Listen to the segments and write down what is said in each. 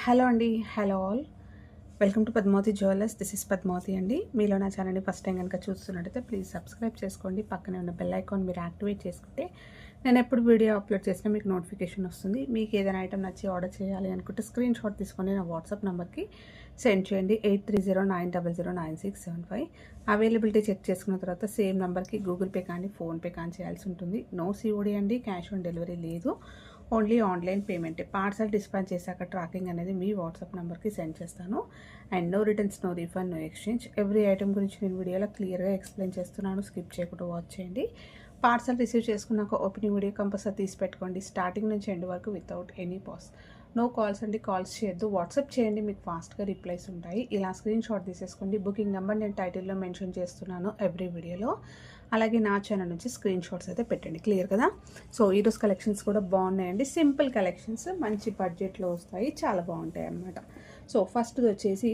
Hello అండి, hello all. Welcome to Padmavathi jewellers. This is Padmavathi అండి. మీలో నా ఛానల్ని ఫస్ట్ టైం కనుక చూస్తున్నట్టయితే ప్లీజ్ సబ్స్క్రైబ్ చేసుకోండి. పక్కనే ఉన్న బెల్ ఐకాన్ మీరు యాక్టివేట్ చేసుకుంటే నేను ఎప్పుడు వీడియో అప్లోడ్ చేసినా మీకు నోటిఫికేషన్ వస్తుంది. మీకు ఏదైనా ఐటమ్ నచ్చి ఆర్డర్ చేయాలి అనుకుంటే స్క్రీన్ షాట్ తీసుకొని నా వాట్సాప్ నెంబర్కి సెండ్ చేయండి. 8309009675. అవైలబిలిటీ చెక్ చేసుకున్న తర్వాత సేమ్ నెంబర్కి గూగుల్ పే కానీ ఫోన్పే కానీ చేయాల్సి ఉంటుంది. నో సిఓడి అండి, క్యాష్ ఆన్ డెలివరీ లేదు. ఓన్లీ ఆన్లైన్ పేమెంటే. పార్సల్ డిస్పాచ్ చేశాక ట్రాకింగ్ అనేది మీ వాట్సాప్ నెంబర్కి సెండ్ చేస్తాను. And no returns, no refund, no exchange. Every item గురించి నేను వీడియోలో క్లియర్గా ఎక్స్ప్లెయిన్ చేస్తున్నాను. స్కిప్ చేయకుండా వాచ్ చేయండి. పార్సల్ రిసీవ్ చేసుకున్నాక ఓపెనింగ్ వీడియో కంపల్సరీ తీసి పెట్టుకోండి. స్టార్టింగ్ నుంచి ఎండ్ వరకు without any pass. No calls అండి, కాల్స్ చేయొద్దు. వాట్సాప్ చేయండి, మీకు ఫాస్ట్గా రిప్లైస్ ఉంటాయి. ఇలా స్క్రీన్ షాట్ తీసేసుకోండి. బుకింగ్ నెంబర్ నేను టైటిల్లో మెన్షన్ చేస్తున్నాను ఎవ్రీ వీడియోలో. అలాగే నా ఛానల్ నుంచి స్క్రీన్ షాట్స్ అయితే పెట్టండి. క్లియర్ కదా? సో ఈరోజు కలెక్షన్స్ కూడా బాగున్నాయండి. సింపుల్ కలెక్షన్స్, మంచి బడ్జెట్లో వస్తాయి, చాలా బాగుంటాయి అన్నమాట. సో ఫస్ట్ది వచ్చేసి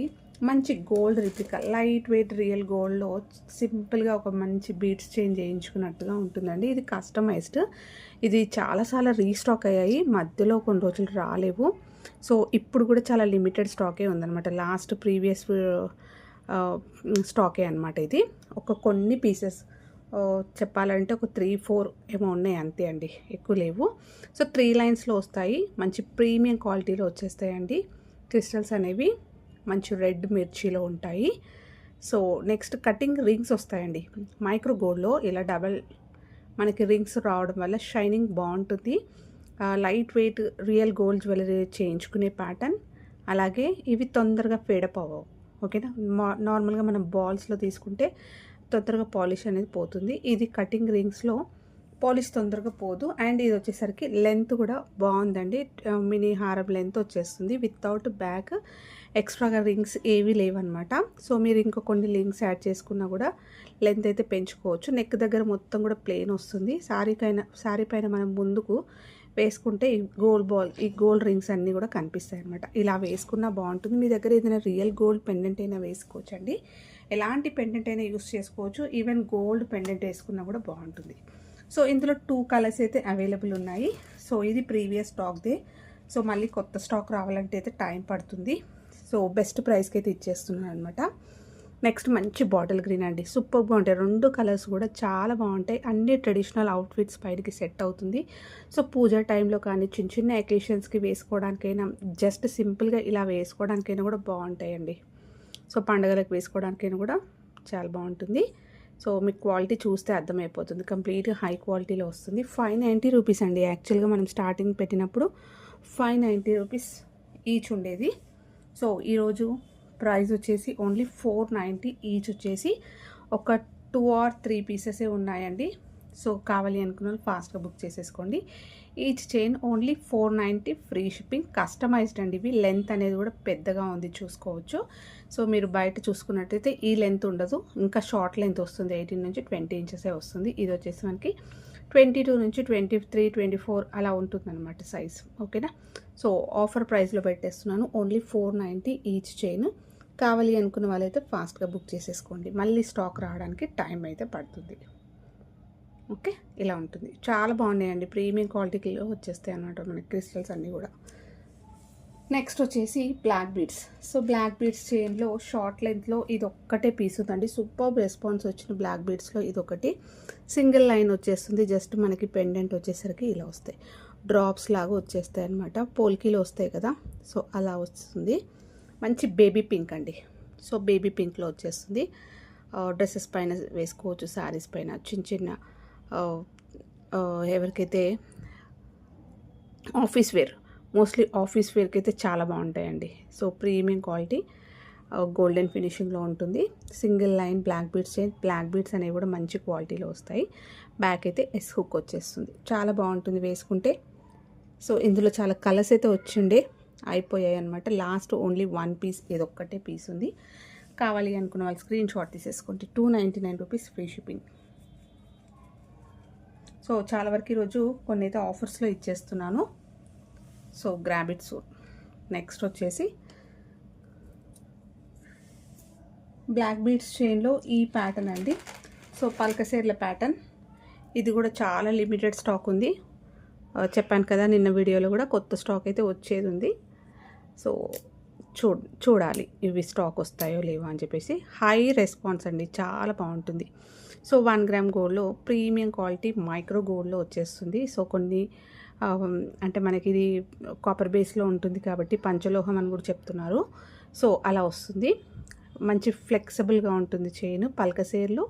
మంచి gold replica, light weight real గోల్డ్లో సింపుల్గా ఒక మంచి బీడ్స్ చేంజ్ చేయించుకున్నట్టుగా ఉంటుందండి. ఇది కస్టమైజ్డ్. ఇది చాలాసార్లు రీస్టాక్ అయ్యాయి, మధ్యలో కొన్ని రోజులు రాలేవు. సో ఇప్పుడు కూడా చాలా లిమిటెడ్ స్టాకే ఉందన్నమాట. లాస్ట్ ప్రీవియస్ స్టాకే అనమాట. ఇది కొన్ని పీసెస్ చెప్పాలంటే ఒక 3-4 ఏమో ఉన్నాయి, అంతే అండి, ఎక్కువ లేవు. సో 3 లైన్స్లో వస్తాయి, మంచి ప్రీమియం క్వాలిటీలో వచ్చేస్తాయండి. క్రిస్టల్స్ అనేవి మంచి రెడ్ మిర్చిలో ఉంటాయి. సో నెక్స్ట్ కటింగ్ రింగ్స్ వస్తాయండి. మైక్రో గోల్డ్లో ఇలా డబల్ మనకి రింగ్స్ రావడం వల్ల షైనింగ్ బాగుంటుంది. Light weight real gold jewellery చేయించుకునే ప్యాటర్న్. అలాగే ఇవి తొందరగా ఫేడప్ అవ్వవు, ఓకేనా. నార్మల్గా మనం బాల్స్లో తీసుకుంటే తొందరగా పాలిష్ అనేది పోతుంది. ఇది కటింగ్ రింగ్స్లో పాలిష్ తొందరగా పోదు. అండ్ ఇది వచ్చేసరికి లెంత్ కూడా బాగుందండి. మినీ హారం లెంత్ వచ్చేస్తుంది. వితౌట్ బ్యాక్ ఎక్స్ట్రాగా రింగ్స్ ఏవి లేవన్నమాట. సో మీరు ఇంకా కొన్ని లింక్స్ యాడ్ చేసుకున్నా కూడా లెంత్ అయితే పెంచుకోవచ్చు. నెక్ దగ్గర మొత్తం కూడా ప్లెయిన్ వస్తుంది. శారీ పైన మనం ముందుకు వేసుకుంటే ఈ గోల్డ్ రింగ్స్ అన్నీ కూడా కనిపిస్తాయి అనమాట. ఇలా వేసుకున్నా బాగుంటుంది. మీ దగ్గర ఏదైనా రియల్ గోల్డ్ పెండెంట్ అయినా వేసుకోవచ్చు అండి. ఎలాంటి పెండెంట్ అయినా యూస్ చేసుకోవచ్చు. ఈవెన్ గోల్డ్ పెండెంట్ వేసుకున్నా కూడా బాగుంటుంది. సో ఇందులో 2 కలర్స్ అయితే అవైలబుల్ ఉన్నాయి. సో ఇది ప్రీవియస్ స్టాక్దే. సో మళ్ళీ కొత్త స్టాక్ రావాలంటే అయితే టైం పడుతుంది. సో బెస్ట్ ప్రైస్కి అయితే ఇచ్చేస్తున్నాను అనమాట. నెక్స్ట్ మంచి బాటిల్ గ్రీన్ అండి, సూపర్గా ఉంటాయి. 2 కలర్స్ కూడా చాలా బాగుంటాయి. అన్ని ట్రెడిషనల్ అవుట్ఫిట్స్ పైకి సెట్ అవుతుంది. సో పూజ టైంలో కానీ చిన్న చిన్న అకేషన్స్కి వేసుకోవడానికైనా, జస్ట్ సింపుల్గా ఇలా వేసుకోవడానికైనా కూడా బాగుంటాయండి. సో పండుగలకు వేసుకోవడానికైనా కూడా చాలా బాగుంటుంది. సో మీకు క్వాలిటీ చూస్తే అర్థమైపోతుంది, కంప్లీట్గా హై క్వాలిటీలో వస్తుంది. 590 రూపీస్ అండి. యాక్చువల్గా మనం స్టార్టింగ్ పెట్టినప్పుడు 590 రూపీస్ ఈచ్ ఉండేది. సో ఈరోజు ప్రైస్ వచ్చేసి ఓన్లీ 490 ఈచ్ వచ్చేసి. ఒక 2 or 3 పీసెసే ఉన్నాయండి. సో కావాలి అనుకున్న వాళ్ళు ఫాస్ట్గా బుక్ చేసేసుకోండి. Each chain only 490, free shipping. Customised అండి ఇవి. లెంత్ అనేది కూడా పెద్దగా ఉంది, చూసుకోవచ్చు. సో మీరు బయట చూసుకున్నట్టయితే ఈ లెంత్ ఉండదు, ఇంకా షార్ట్ లెంత్ వస్తుంది. 18 నుంచి 20 ఇంచెసే వస్తుంది. ఇది వచ్చేసి మనకి 22 నుంచి 23, 24 అలా ఉంటుందన్నమాట సైజ్, ఓకేనా. సో ఆఫర్ ప్రైస్లో పెట్టేస్తున్నాను. Only 490 each chain. కావాలి అనుకున్న వాళ్ళైతే ఫాస్ట్గా బుక్ చేసేసుకోండి. మళ్ళీ స్టాక్ రావడానికి టైం అయితే పడుతుంది. ఓకే, ఇలా ఉంటుంది. చాలా బాగున్నాయండి, ప్రీమియం క్వాలిటీలో వచ్చేస్తాయి అన్నమాట మనకి క్రిస్టల్స్ అన్నీ కూడా. నెక్స్ట్ వచ్చేసి black beads. So black beads చైన్లో షార్ట్ లెంత్లో ఇది ఒక్కటే పీస్ ఉందండి. సూపర్ రెస్పాన్స్ వచ్చిన బ్లాక్ బీడ్స్లో ఇది ఒకటి. సింగిల్ లైన్ వచ్చేస్తుంది. జస్ట్ మనకి పెండెంట్ వచ్చేసరికి ఇలా వస్తాయి, డ్రాప్స్ లాగా వచ్చేస్తాయి అనమాట. పోల్కీలో వస్తాయి కదా, సో అలా వస్తుంది. మంచి బేబీ పింక్ అండి. సో బేబీ పింక్లో వచ్చేస్తుంది. డ్రెస్సెస్ పైన వేసుకోవచ్చు, శారీస్ పైన, చిన్న చిన్న ఎవరికైతే ఆఫీస్ వేర్, మోస్ట్లీ ఆఫీస్ వేర్కి అయితే చాలా బాగుంటాయండి. సో ప్రీమియం క్వాలిటీ, గోల్డెన్ ఫినిషింగ్లో ఉంటుంది. Single line black beads chain. Black beads అనేవి కూడా మంచి క్వాలిటీలో వస్తాయి. బ్యాక్ అయితే ఎస్ హుక్ వచ్చేస్తుంది, చాలా బాగుంటుంది వేసుకుంటే. సో ఇందులో చాలా కలర్స్ అయితే వచ్చిండే, అయిపోయాయి అనమాట. లాస్ట్ ఓన్లీ 1 పీస్, ఇదొక్కటే పీస్ ఉంది. కావాలి అనుకున్న వాళ్ళు స్క్రీన్ షాట్ తీసేసుకోండి. 299 రూపీస్, ఫ్రీ షిప్పింగ్. సో చాలా వరకు ఈరోజు కొన్ని అయితే ఆఫర్స్లో ఇచ్చేస్తున్నాను. So grab it soon. Next వచ్చేసి బ్లాక్ బీడ్స్ చైన్లో ఈ ప్యాటర్న్ అండి. సో పల్కసేర్ల ప్యాటర్న్. ఇది కూడా చాలా లిమిటెడ్ స్టాక్ ఉంది. చెప్పాను కదా నిన్న వీడియోలో కూడా, కొత్త స్టాక్ అయితే వచ్చేది ఉంది. సో చూడాలి ఇవి స్టాక్ వస్తాయో లేవో అని చెప్పేసి. హై రెస్పాన్స్ అండి, చాలా బాగుంటుంది. సో 1 గ్రామ్ గోల్డ్లో ప్రీమియం క్వాలిటీ మైక్రో గోల్డ్లో వచ్చేస్తుంది. సో కొన్ని అంటే మనకి ఇది కాపర్ బేస్లో ఉంటుంది కాబట్టి పంచలోహం అని కూడా చెప్తున్నారు. సో అలా వస్తుంది. మంచి ఫ్లెక్సిబుల్గా ఉంటుంది చైన్, పల్కసేర్లు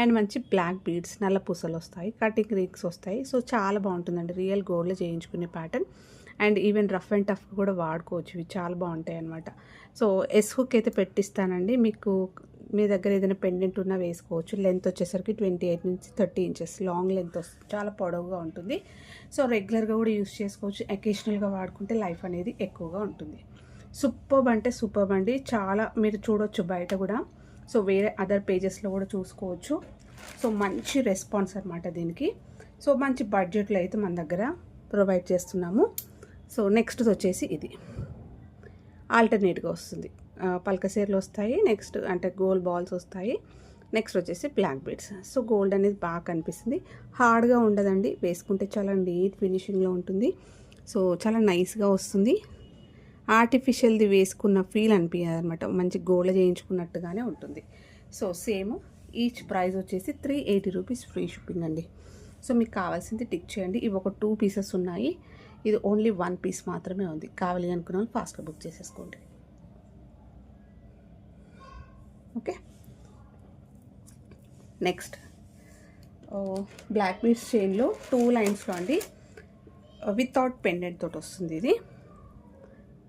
అండ్ మంచి బ్లాక్ బీడ్స్, నల్ల పూసలు వస్తాయి, కటింగ్ రింగ్స్ వస్తాయి. సో చాలా బాగుంటుందండి, రియల్ గోల్డ్లో చేయించుకునే pattern. And even rough and tough కూడా వాడుకోవచ్చు, ఇవి చాలా బాగుంటాయి అన్నమాట. సో ఎస్ హుక్ అయితే పెట్టిస్తానండి, మీకు మీ దగ్గర ఏదైనా పెండెంట్ ఉన్నా వేసుకోవచ్చు. లెంత్ వచ్చేసరికి 28 నుంచి 30 ఇంచెస్ లాంగ్ లెంత్ వస్తుంది, చాలా పొడవుగా ఉంటుంది. సో రెగ్యులర్గా కూడా యూస్ చేసుకోవచ్చు, అకేషనల్గా వాడుకుంటే లైఫ్ అనేది ఎక్కువగా ఉంటుంది. సూపర్బ్ అంటే సూపర్బ్ అండి, చాలా మీరు చూడొచ్చు బయట కూడా. సో వేరే అదర్ పేజెస్లో కూడా చూసుకోవచ్చు. సో మంచి రెస్పాన్స్ అనమాట దీనికి. సో మంచి బడ్జెట్లో అయితే మన దగ్గర ప్రొవైడ్ చేస్తున్నాము. సో నెక్స్ట్ వచ్చేసి ఇది ఆల్టర్నేట్గా వస్తుంది, పల్కసేర్లు వస్తాయి, నెక్స్ట్ అంటే గోల్డ్ బాల్స్ వస్తాయి, నెక్స్ట్ వచ్చేసి బ్లాక్ బీడ్స్. సో గోల్డ్ అనేది బాగా కనిపిస్తుంది, హార్డ్గా ఉండదండి, వేసుకుంటే చాలా నీట్ ఫినిషింగ్లో ఉంటుంది. సో చాలా నైస్గా వస్తుంది, ఆర్టిఫిషియల్ది వేసుకున్న ఫీల్ అనిపించదు అనమాట, మంచి గోల్డ్ చేయించుకున్నట్టుగానే ఉంటుంది. సో సేమ్ ఈచ్ ప్రైస్ వచ్చేసి 380 రూపీస్ ఫ్రీ షిప్పింగ్ అండి. సో మీకు కావాల్సింది టిక్ చేయండి. ఇవి ఒక 2 పీసెస్ ఉన్నాయి, ఇది ఓన్లీ 1 పీస్ మాత్రమే ఉంది. కావాలి అనుకున్న వాళ్ళు ఫాస్ట్గా బుక్ చేసేసుకోండి. ఓకే, నెక్స్ట్ బ్లాక్ బీడ్స్ చైన్లో 2 లైన్స్లో అండి, వితౌట్ పెండెంట్ తోటి వస్తుంది ఇది.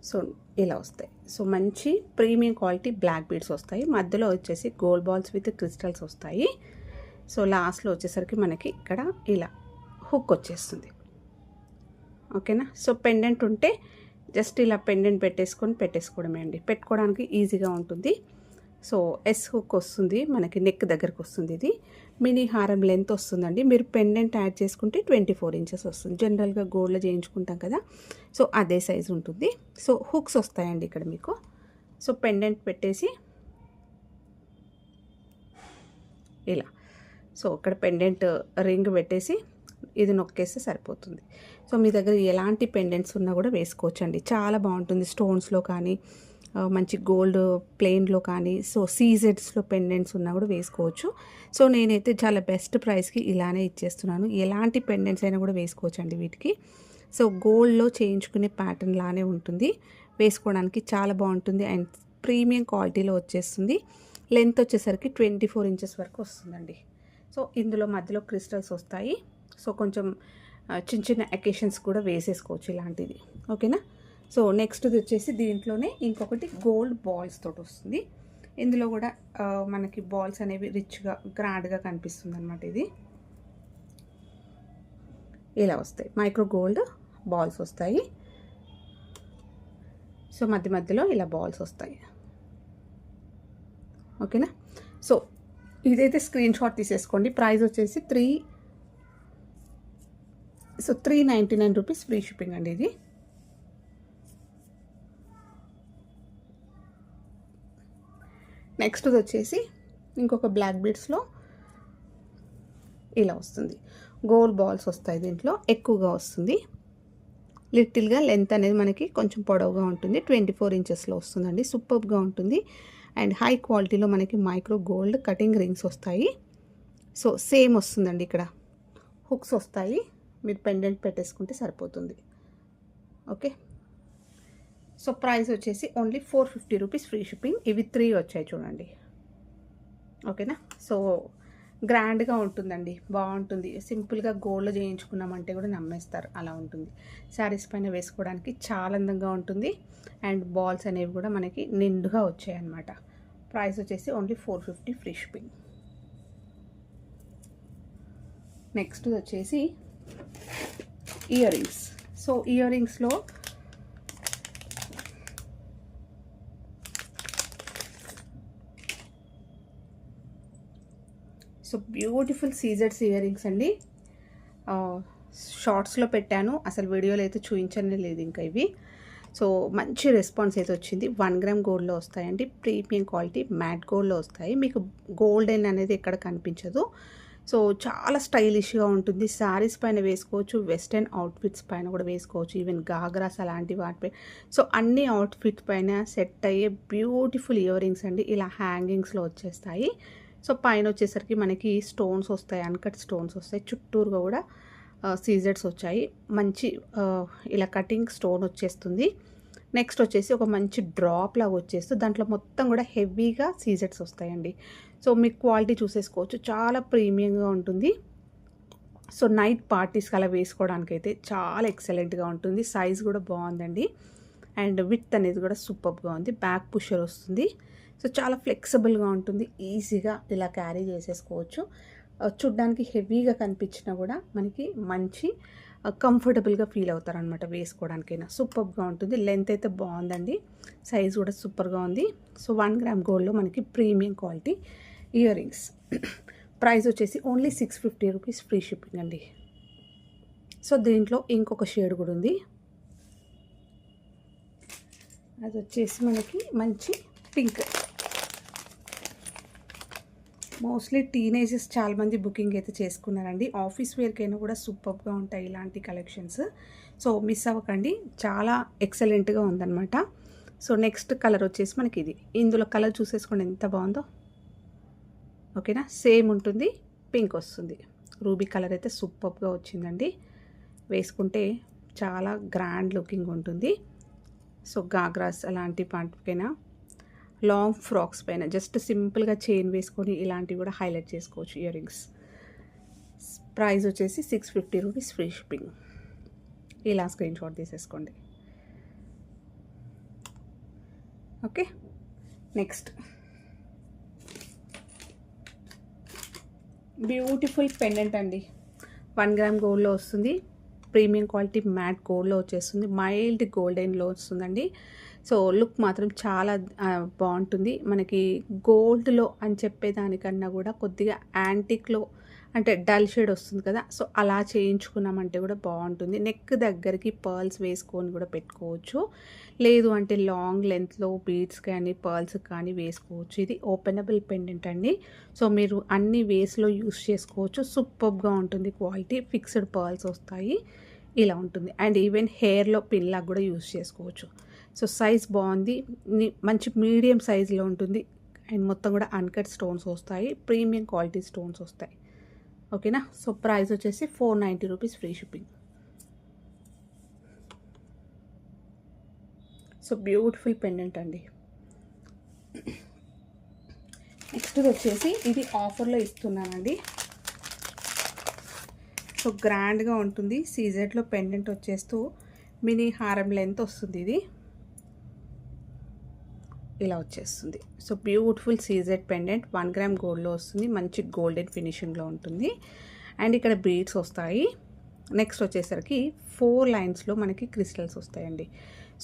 సో ఇలా వస్తాయి. సో మంచి ప్రీమియం క్వాలిటీ బ్లాక్ బీడ్స్ వస్తాయి, మధ్యలో వచ్చేసి గోల్డ్ బాల్స్ విత్ క్రిస్టల్స్ వస్తాయి. సో లాస్ట్లో వచ్చేసరికి మనకి ఇక్కడ ఇలా హుక్ వచ్చేస్తుంది. ఓకేనా. సో పెండెంట్ ఉంటే జస్ట్ ఇలా పెండెంట్ పెట్టేసుకోవడమే అండి, పెట్టుకోవడానికి ఈజీగా ఉంటుంది. సో ఎస్ హుక్ వస్తుంది మనకి, నెక్ దగ్గరకు వస్తుంది. ఇది మినీ హారం లెంత్ వస్తుందండి. మీరు పెండెంట్ యాడ్ చేసుకుంటే 24 ఇంచెస్ వస్తుంది, జనరల్గా గోల్డ్లో చేయించుకుంటాం కదా, సో అదే సైజు ఉంటుంది. సో హుక్స్ వస్తాయండి ఇక్కడ మీకు. సో పెండెంట్ పెట్టేసి ఇలా, సో ఇక్కడ పెండెంట్ రింగ్ పెట్టేసి ఇది నొక్కేస్తే సరిపోతుంది. సో మీ దగ్గర ఎలాంటి పెండెంట్స్ ఉన్నా కూడా వేసుకోవచ్చండి, చాలా బాగుంటుంది. స్టోన్స్లో కానీ మంచి గోల్డ్ ప్లెయిన్లో కానీ, సో సీజెడ్స్లో పెండెంట్స్ ఉన్నా కూడా వేసుకోవచ్చు. సో నేనైతే చాలా బెస్ట్ ప్రైస్కి ఇలానే ఇచ్చేస్తున్నాను, ఎలాంటి పెండెంట్స్ అయినా కూడా వేసుకోవచ్చు అండి వీటికి. సో గోల్డ్లో చేయించుకునే ప్యాటర్న్ లానే ఉంటుంది, వేసుకోవడానికి చాలా బాగుంటుంది అండ్ ప్రీమియం క్వాలిటీలో వచ్చేస్తుంది. లెంత్ వచ్చేసరికి 24 ఇంచెస్ వరకు వస్తుందండి. సో ఇందులో మధ్యలో క్రిస్టల్స్ వస్తాయి. సో కొంచెం చిన్న చిన్న అకేషన్స్ కూడా వేసేసుకోవచ్చు ఇలాంటిది. ఓకేనా. సో నెక్స్ట్ వచ్చేసి దీంట్లోనే ఇంకొకటి గోల్డ్ బాల్స్ తోటి వస్తుంది. ఇందులో కూడా మనకి బాల్స్ అనేవి రిచ్గా గ్రాండ్గా కనిపిస్తుంది అనమాట. ఇది ఇలా వస్తాయి, మైక్రో గోల్డ్ బాల్స్ వస్తాయి. సో మధ్య మధ్యలో ఇలా బాల్స్ వస్తాయి. ఓకేనా. సో ఇదైతే స్క్రీన్ షాట్ తీసేసుకోండి. ప్రైస్ వచ్చేసి 399 రూపీస్ ఫ్రీ షిప్పింగ్ అండి ఇది. నెక్స్ట్ వచ్చేసి ఇంకొక బ్లాక్ బీడ్స్లో ఇలా వస్తుంది, గోల్డ్ బాల్స్ వస్తాయి, దీంట్లో ఎక్కువగా వస్తుంది. లిటిల్గా లెంత్ అనేది మనకి కొంచెం పొడవుగా ఉంటుంది, 24 ఇంచెస్లో వస్తుందండి, సూపర్గా ఉంటుంది. అండ్ హై క్వాలిటీలో మనకి మైక్రో గోల్డ్ కటింగ్ రింగ్స్ వస్తాయి. సో సేమ్ వస్తుందండి, ఇక్కడ హుక్స్ వస్తాయి, మీరు పెండెంట్ పెట్టేసుకుంటే సరిపోతుంది. ఓకే. సో ప్రైస్ వచ్చేసి ఓన్లీ 450 రూపీస్ ఫ్రీ షిప్పింగ్. ఇవి 3 వచ్చాయి చూడండి. ఓకేనా. సో గ్రాండ్గా ఉంటుందండి, బాగుంటుంది. సింపుల్గా గోల్డ్లో చేయించుకున్నామంటే కూడా నమ్మేస్తారు, అలా ఉంటుంది. శారీస్ పైన వేసుకోవడానికి చాలా అందంగా ఉంటుంది. అండ్ బాల్స్ అనేవి కూడా మనకి నిండుగా వచ్చాయి అన్నమాట. ప్రైస్ వచ్చేసి ఓన్లీ 450 ఫ్రీ షిప్పింగ్. నెక్స్ట్ వచ్చేసి ఇయర్ రింగ్స్. సో ఇయర్ రింగ్స్లో సో బ్యూటిఫుల్ సీజెడ్స్ ఇయర్ రింగ్స్ అండి. షార్ట్స్లో పెట్టాను, అసలు వీడియోలో అయితే చూపించనే లేదు ఇంకా ఇవి. సో మంచి రెస్పాన్స్ అయితే వచ్చింది. 1 గ్రామ్ గోల్డ్లో వస్తాయండి, ప్రీమియం క్వాలిటీ మ్యాట్ గోల్డ్లో వస్తాయి. మీకు గోల్డెన్ అనేది ఎక్కడ కనిపించదు. సో చాలా స్టైలిష్గా ఉంటుంది. శారీస్ పైన వేసుకోవచ్చు, వెస్టర్న్ అవుట్ఫిట్స్ పైన కూడా వేసుకోవచ్చు, ఈవెన్ గాగ్రాస్ అలాంటి వాటిపై. సో అన్ని అవుట్ఫిట్స్ పైన సెట్ అయ్యే బ్యూటిఫుల్ ఇయర్ రింగ్స్ అండి. ఇలా హ్యాంగింగ్స్లో వచ్చేస్తాయి. సో పైన వచ్చేసరికి మనకి స్టోన్స్ వస్తాయి, అన్కట్ స్టోన్స్ వస్తాయి, చుట్టూరుగా కూడా సీజెడ్స్ వచ్చాయి. మంచి ఇలా కటింగ్ స్టోన్ వచ్చేస్తుంది. నెక్స్ట్ వచ్చేసి ఒక మంచి డ్రాప్ లాగా వచ్చేస్తుంది. దాంట్లో మొత్తం కూడా హెవీగా సీజెడ్స్ వస్తాయండి. సో మీకు క్వాలిటీ చూసేసుకోవచ్చు, చాలా ప్రీమియంగా ఉంటుంది. సో నైట్ పార్టీస్కి అలా వేసుకోవడానికి అయితే చాలా ఎక్సలెంట్గా ఉంటుంది. సైజ్ కూడా బాగుందండి, అండ్ విత్ అనేది కూడా సూపర్గా ఉంది. బ్యాక్ పుషర్ వస్తుంది. సో చాలా ఫ్లెక్సిబుల్గా ఉంటుంది, ఈజీగా ఇలా క్యారీ చేసేసుకోవచ్చు. చూడ్డానికి హెవీగా కనిపించినా కూడా మనకి మంచి కంఫర్టబుల్గా ఫీల్ అవుతారనమాట వేసుకోవడానికైనా. సూపర్గా ఉంటుంది. లెంత్ అయితే బాగుందండి, సైజ్ కూడా సూపర్గా ఉంది. సో 1 గ్రామ్ గోల్డ్లో మనకి premium quality ear rings. Price వచ్చేసి ఓన్లీ 650 రూపీస్, ఫ్రీ షిప్పింగ్ అండి. సో దీంట్లో ఇంకొక షేడ్ కూడా ఉంది, అది వచ్చేసి మనకి మంచి పింక్. మోస్ట్లీ టీనేజర్స్ చాలామంది బుకింగ్ అయితే చేసుకున్నారండి. ఆఫీస్ వేర్కైనా కూడా సూపర్గా ఉంటాయి ఇలాంటి కలెక్షన్స్. సో మిస్ అవ్వకండి, చాలా ఎక్సలెంట్గా ఉందన్నమాట. సో నెక్స్ట్ కలర్ వచ్చేసి మనకి ఇది. ఇందులో కలర్ చూసేసుకోండి ఎంత బాగుందో. ఓకేనా, సేమ్ ఉంటుంది, పింక్ వస్తుంది. రూబీ కలర్ అయితే సూపర్గా వచ్చిందండి. వేసుకుంటే చాలా గ్రాండ్ లుకింగ్ ఉంటుంది. సో గాగ్రాస్ అలాంటి వాటికైనా, లాంగ్ ఫ్రాక్స్ పైన జస్ట్ సింపుల్గా చైన్ వేసుకొని ఇలాంటివి కూడా హైలైట్ చేసుకోవచ్చు ఇయర్ రింగ్స్. ప్రైస్ వచ్చేసి 650 రూపీస్, ఫ్రీ షిప్పింగ్. ఇలా స్క్రీన్ షాట్ తీసేసుకోండి. ఓకే, నెక్స్ట్ బ్యూటిఫుల్ పెండెంట్ అండి. 1 గ్రామ్ గోల్డ్లో వస్తుంది, ప్రీమియం క్వాలిటీ మ్యాట్ గోల్డ్లో వచ్చేస్తుంది, మైల్డ్ గోల్డెన్లో వస్తుందండి. సో లుక్ మాత్రం చాలా బాగుంటుంది. మనకి గోల్డ్లో అని చెప్పేదానికన్నా కూడా కొద్దిగా యాంటిక్లో, అంటే డల్ షేడ్ వస్తుంది కదా, సో అలా చేయించుకున్నామంటే కూడా బాగుంటుంది. నెక్ దగ్గరికి పర్ల్స్ వేసుకొని కూడా పెట్టుకోవచ్చు, లేదు అంటే లాంగ్ లెంత్లో బీడ్స్ కానీ పర్ల్స్ కానీ వేసుకోవచ్చు. ఇది ఓపెనబుల్ పెండెంట్ అండి. సో మీరు అన్ని వేస్లో యూస్ చేసుకోవచ్చు. సూపర్గా ఉంటుంది క్వాలిటీ, ఫిక్స్డ్ పర్ల్స్ వస్తాయి, ఇలా ఉంటుంది. అండ్ ఈవెన్ హెయిర్లో పిన్ లాగా కూడా యూస్ చేసుకోవచ్చు. సో సైజ్ బాగుంది, మంచి మీడియం సైజులో ఉంటుంది. అండ్ మొత్తం కూడా అన్కట్ స్టోన్స్ వస్తాయి, ప్రీమియం క్వాలిటీ స్టోన్స్ వస్తాయి. ఓకేనా. సో ప్రైస్ వచ్చేసి 490 rupees, free shipping. So beautiful pendant అండి. నెక్స్ట్ వచ్చేసి ఇది ఆఫర్లో ఇస్తున్నానండి. సో గ్రాండ్గా ఉంటుంది. సీజెడ్లో పెండెంట్ వచ్చేస్తూ మినీ హారం లెంత్ వస్తుంది. ఇది ఇలా వచ్చేస్తుంది. So beautiful CZ pendant 1 gram గోల్డ్లో వస్తుంది, మంచి గోల్డెన్ ఫినిషింగ్లో ఉంటుంది. అండ్ ఇక్కడ బీడ్స్ వస్తాయి. నెక్స్ట్ వచ్చేసరికి 4 లైన్స్లో మనకి క్రిస్టల్స్ వస్తాయండి.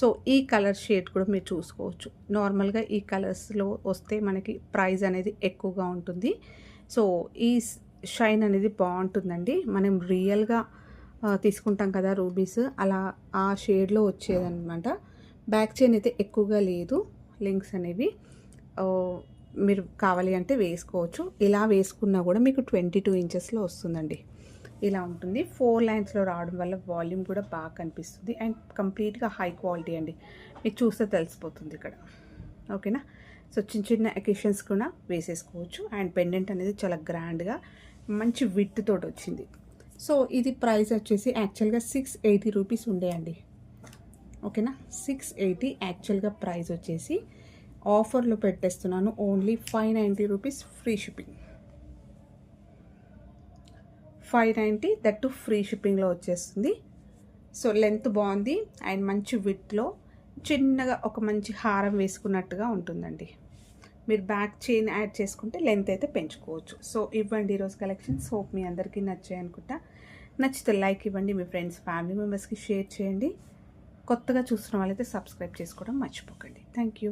సో ఈ కలర్ షేడ్ కూడా మీరు చూసుకోవచ్చు. నార్మల్గా ఈ కలర్స్లో వస్తే మనకి ప్రైస్ అనేది ఎక్కువగా ఉంటుంది. సో ఈ షైన్ అనేది బాగుంటుందండి. మనం రియల్గా తీసుకుంటాం కదా రూబీస్, అలా ఆ షేడ్లో వచ్చేదన్నమాట. బ్యాక్ చైన్ అయితే ఎక్కువగా లేదు, లింక్స్ అనేవి మీరు కావాలి అంటే వేసుకోవచ్చు. ఇలా వేసుకున్నా కూడా మీకు 22 ఇంచెస్లో వస్తుందండి. ఇలా ఉంటుంది. 4 లైన్స్లో రావడం వల్ల వాల్యూమ్ కూడా బాగా కనిపిస్తుంది. అండ్ కంప్లీట్గా హై క్వాలిటీ అండి, మీకు చూస్తే తెలిసిపోతుంది ఇక్కడ. ఓకేనా. సో చిన్న చిన్న అకేషన్స్ కూడా వేసేసుకోవచ్చు. అండ్ పెండెంట్ అనేది చాలా గ్రాండ్గా మంచి విత్ తోటి వచ్చింది. సో ఇది ప్రైస్ వచ్చేసి యాక్చువల్గా 680 రూపీస్ ఉండేయండి. ఓకేనా, 680 యాక్చువల్గా ప్రైస్ వచ్చేసి. ఆఫర్లో పెట్టేస్తున్నాను only 590 rupees, free shipping. 590, that free షిప్పింగ్లో వచ్చేస్తుంది. సో లెంత్ బాగుంది అండ్ మంచి విత్లో చిన్నగా ఒక మంచి హారం వేసుకున్నట్టుగా ఉంటుందండి. మీరు బ్యాక్ చైన్ యాడ్ చేసుకుంటే లెంత్ అయితే పెంచుకోవచ్చు. సో ఇవ్వండి ఈరోజు కలెక్షన్స్. హోప్ మీ అందరికీ నచ్చాయి అనుకుంటా. నచ్చితే లైక్ ఇవ్వండి, మీ ఫ్రెండ్స్ ఫ్యామిలీ మెంబర్స్కి షేర్ చేయండి. కొత్తగా చూస్తున్న వాళ్ళైతే సబ్స్క్రైబ్ చేసుకోవడం మర్చిపోకండి. Thank you.